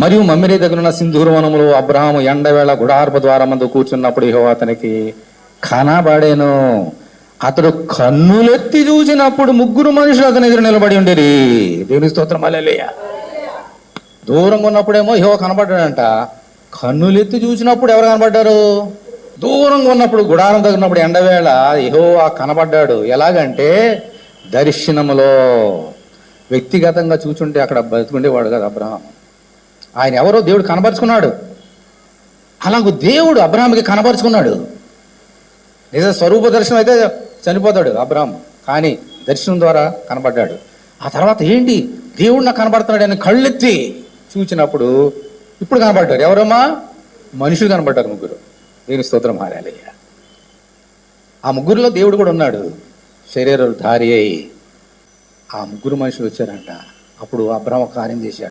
మరియు మమ్మిరే దగ్గరున్న సింధూరవనములో అబ్రహాము ఎండవేళ గుడారపు ద్వారమందు కూర్చున్నప్పుడు యెహోవా అతనికి కనబడెను. అతడు కన్నులెత్తి చూసినప్పుడు ముగ్గురు మనుషులు అతని ఎదురు నిలబడి ఉండేది. దేవుని స్తోత్రం, హల్లెలూయా. దూరంగా ఉన్నప్పుడేమో యెహోవా కనబడ్డాడంట. కన్నులెత్తి చూసినప్పుడు ఎవరు కనబడ్డారు? దూరంగా ఉన్నప్పుడు, గుడారం దగ్గర ఉన్నప్పుడు ఎండవేళ యెహోవా కనబడ్డాడు. ఎలాగంటే దర్శనములో. వ్యక్తిగతంగా చూచుంటే అక్కడ బతుకుండేవాడు కదా అబ్రహాం. ఆయన ఎవరో దేవుడు కనబరుచుకున్నాడు. అలాగూ దేవుడు అబ్రహాంకి కనబరుచుకున్నాడు. నిజ స్వరూప దర్శనం అయితే చనిపోతాడు అబ్రహాం, కానీ దర్శనం ద్వారా కనబడ్డాడు. ఆ తర్వాత ఏంటి, దేవుడు నాకు కనబడుతున్నాడు అని కళ్ళెత్తి చూచినప్పుడు ఇప్పుడు కనబడ్డారు. ఎవరమ్మా? మనుషులు కనబడ్డారు, ముగ్గురు. దేవుని స్తోత్రం, హల్లెలూయా. ఆ ముగ్గురులో దేవుడు కూడా ఉన్నాడు, శరీరాలు ధారి అయి. ఆ ముగ్గురు మనుషులు వచ్చారంట. అప్పుడు అబ్రహాం కార్యం చేశాడు.